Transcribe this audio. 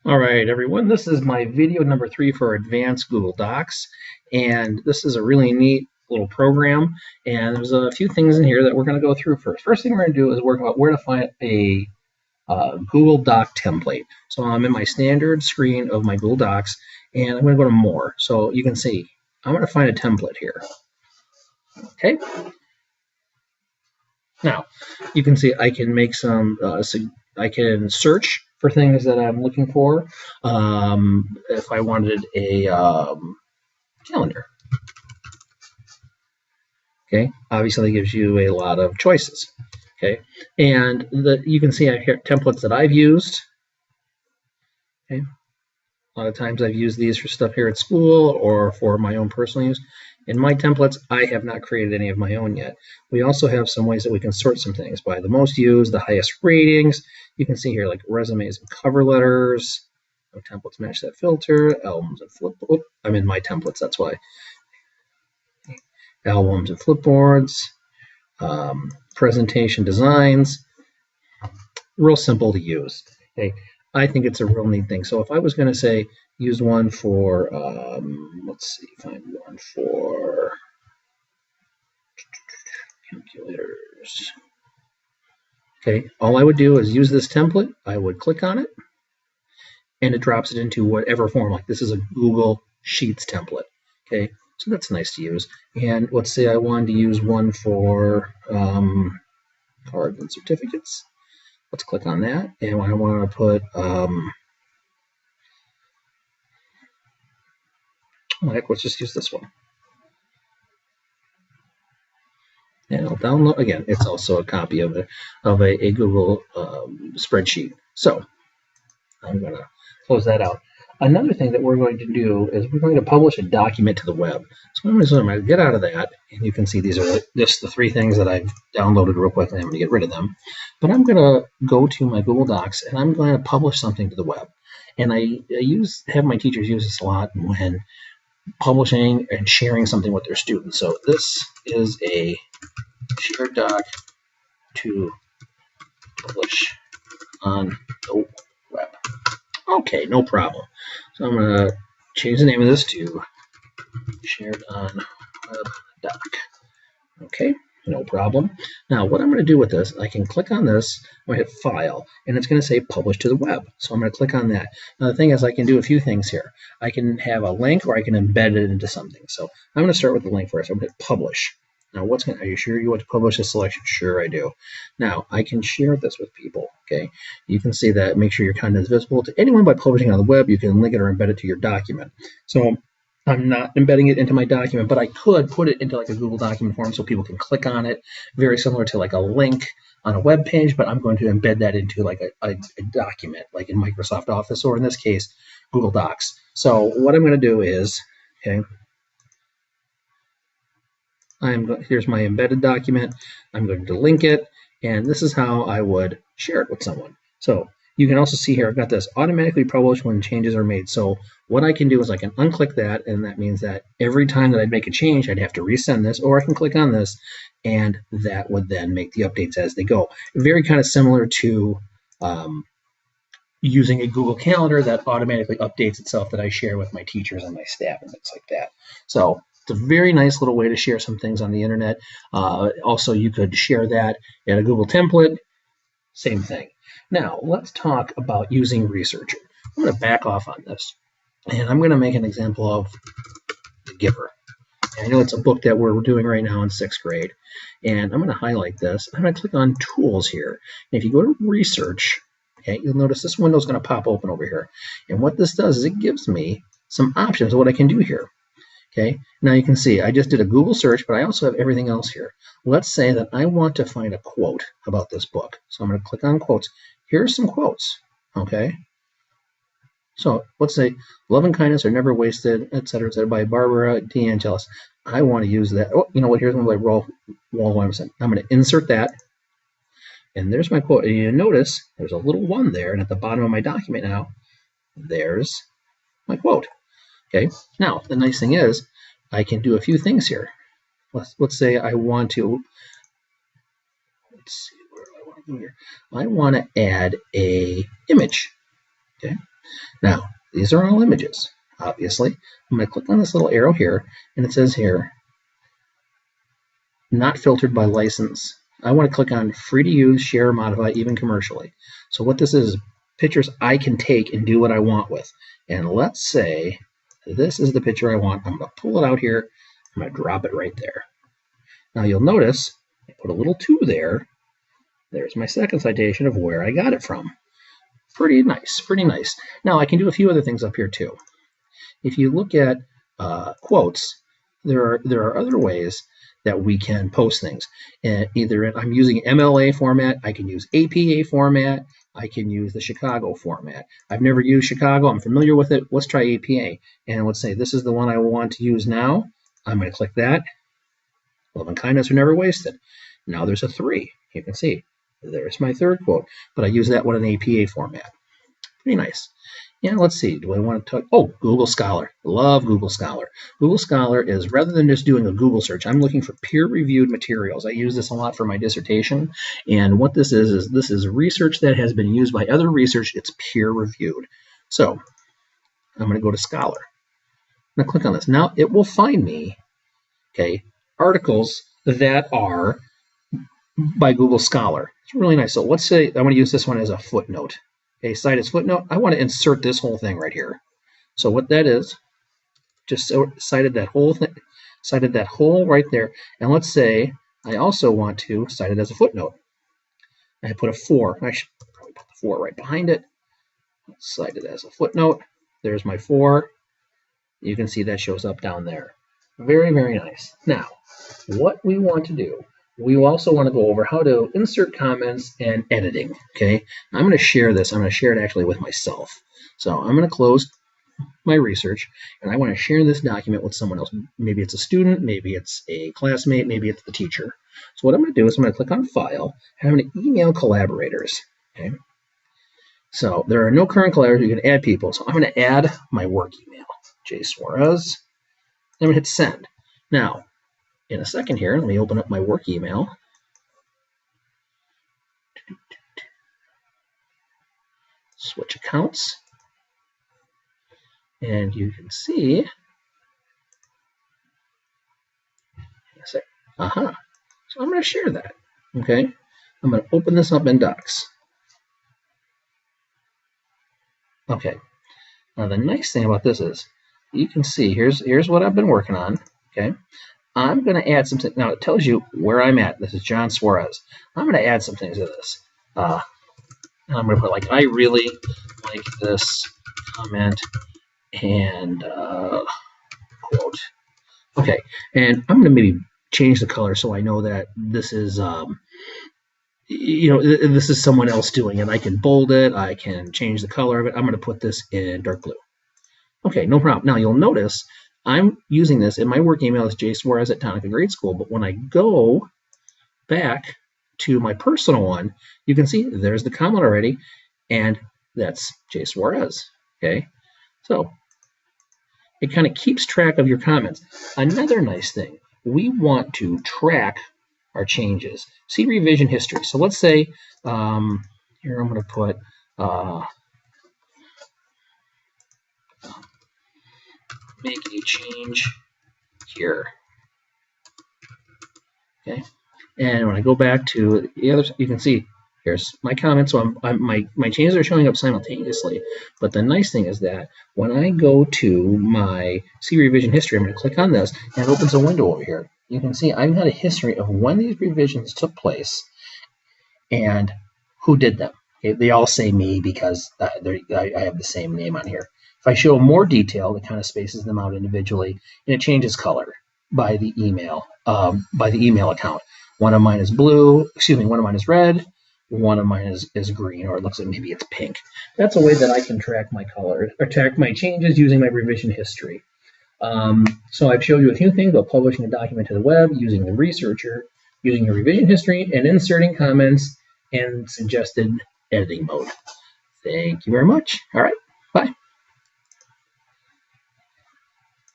All right, everyone, this is my video number 3 for Advanced Google Docs, and this is a really neat little program, and there's a few things in here that we're going to go through first. First thing we're going to do is work out where to find a Google Doc template. So I'm in my standard screen of my Google Docs, and I'm going to go to More. So you can see, I'm going to find a template here. Okay. Now, you can see I can make some, I can search for things that I'm looking for. If I wanted a calendar, okay, obviously it gives you a lot of choices, okay, and you can see I have templates that I've used, okay. A lot of times I've used these for stuff here at school or for my own personal use. In my templates, I have not created any of my own yet. We also have some ways that we can sort some things by the most used, the highest ratings. You can see here like resumes and cover letters. No templates match that filter. Albums and flip. Oh, I'm in my templates, that's why. Albums and flipboards. Presentation designs. Real simple to use. Okay. I think it's a real neat thing. So if I was going to say use one for, let's see, find one for calculators. Okay, all I would do is use this template. I would click on it, and it drops it into whatever form. Like this is a Google Sheets template. Okay, so that's nice to use. And let's say I wanted to use one for cards and certificates. Let's click on that, and I want to put heck, let's just use this one. And I'll download again. It's also a copy of a Google spreadsheet. So I'm going to close that out. Another thing that we're going to do is we're going to publish a document to the web. So I'm going to get out of that, and you can see these are just the 3 things that I've downloaded real quick, and I'm going to get rid of them. But I'm going to go to my Google Docs, and I'm going to publish something to the web. And I have my teachers use this a lot when publishing and sharing something with their students. So this is a shared doc to publish on the web. Okay, no problem. So I'm going to change the name of this to shared on web doc. Okay, no problem. Now what I'm going to do with this, I can click on this, I'm going to hit file, and it's going to say publish to the web. So I'm going to click on that. Now the thing is I can do a few things here. I can have a link or I can embed it into something. So I'm going to start with the link first. I'm going to hit publish. Now, are you sure you want to publish a selection? Sure, I do. Now, I can share this with people, okay? You can see that, make sure your content is visible to anyone by publishing on the web. You can link it or embed it to your document. So I'm not embedding it into my document, but I could put it into like a Google document form so people can click on it, very similar to like a link on a web page, but I'm going to embed that into like a document, like in Microsoft Office, or in this case, Google Docs. So what I'm going to do is, okay, here's my embedded document. I'm going to link it, and this is how I would share it with someone. So you can also see here, I've got this automatically published when changes are made. So what I can do is I can unclick that, and that means that every time that I'd make a change, I'd have to resend this, or I can click on this, and that would then make the updates as they go. Very kind of similar to using a Google Calendar that automatically updates itself that I share with my teachers and my staff and things like that. So it's a very nice little way to share some things on the internet. Also, you could share that in a Google template. Same thing. Now, let's talk about using Researcher. I'm going to back off on this, and I'm going to make an example of The Giver. And I know it's a book that we're doing right now in 6th grade, and I'm going to highlight this. I'm going to click on Tools here. And if you go to Research, okay, you'll notice this window is going to pop open over here. And what this does is it gives me some options of what I can do here. Okay, now you can see I just did a Google search, but I also have everything else here. Let's say that I want to find a quote about this book. So I'm going to click on quotes. Here's some quotes, okay? So let's say, love and kindness are never wasted, etc., by Barbara DeAngelis. I want to use that. Oh, you know what? Here's one by Walt Emerson. I'm going to insert that, and there's my quote. And you notice there's a little 1 there, and at the bottom of my document now, there's my quote. Okay, now the nice thing is I can do a few things here. Let's say I want to, let's see where I want to go here. I want to add a image. Okay, Now, these are all images, obviously. I'm going to click on this little arrow here, and it says here, not filtered by license. I want to click on free to use, share, modify, even commercially. So what this is pictures I can take and do what I want with. And let's say this is the picture I want. I'm going to pull it out here. I'm going to drop it right there. Now you'll notice I put a little 2 there. There's my second citation of where I got it from. Pretty nice, pretty nice. Now I can do a few other things up here too. If you look at quotes, there are other ways that we can post things. I'm using MLA format, I can use APA format, I can use the Chicago format. I've never used Chicago, I'm familiar with it. Let's try APA. And let's say this is the one I want to use now. I'm going to click that. Love and kindness are never wasted. Now there's a 3. You can see there's my third quote, but I use that one in APA format. Pretty nice. Yeah, let's see. Do I want to talk? Oh, Google Scholar. Love Google Scholar. Google Scholar is, rather than just doing a Google search, I'm looking for peer-reviewed materials. I use this a lot for my dissertation. And what this is this is research that has been used by other research. It's peer-reviewed. So I'm going to go to Scholar. I'm going to click on this. Now it will find me, okay, articles that are by Google Scholar. It's really nice. So let's say I want to use this one as a footnote. Okay, cite as footnote. I want to insert this whole thing right here. So what that is, just cited that whole thing, cited that whole right there. And let's say I also want to cite it as a footnote. I put a 4. I should probably put the 4 right behind it. Cite it as a footnote. There's my 4. You can see that shows up down there. Very, very nice. Now, what we want to do, we also want to go over how to insert comments and editing. Okay, I'm going to share this. I'm going to share it actually with myself. So I'm going to close my research, and I want to share this document with someone else. Maybe it's a student, maybe it's a classmate, maybe it's the teacher. So what I'm going to do is I'm going to click on File, and I'm going to email collaborators. Okay, so there are no current collaborators. You can add people. So I'm going to add my work email, J. Suarez. I'm going to hit Send. Now, in a second here, let me open up my work email. Switch accounts. And you can see, so I'm going to share that. Okay, I'm going to open this up in Docs. Okay, now the nice thing about this is, you can see, here's what I've been working on. Okay, I'm going to add something. Now it tells you where I'm at. This is John Suarez. I'm going to add some things to this. And I'm going to put like, I really like this comment and quote. Okay, and I'm going to maybe change the color so I know that this is, this is someone else doing it. I can bold it. I can change the color of it. I'm going to put this in dark blue. Okay, no problem. Now you'll notice I'm using this in my work email as J. Suarez at Tonica Grade School, but when I go back to my personal one, you can see there's the comment already, and that's J. Suarez. Okay, so it kind of keeps track of your comments. Another nice thing, we want to track our changes. See revision history. So let's say here I'm going to put make a change here. Okay, and when I go back to the other, you can see here's my comments. So my changes are showing up simultaneously. But the nice thing is that when I go to my see revision history, I'm going to click on this, and it opens a window over here. You can see I've got a history of when these revisions took place and who did them. Okay, they all say me because I have the same name on here. If I show more detail, it kind of spaces them out individually, and it changes color by the email account. One of mine is blue. Excuse me. One of mine is red. One of mine is green, or it looks like maybe it's pink. That's a way that I can track my color or track my changes using my revision history. So I've showed you a few things about publishing a document to the web, using the researcher, using your revision history, and inserting comments and suggested editing mode. Thank you very much. All right. Bye.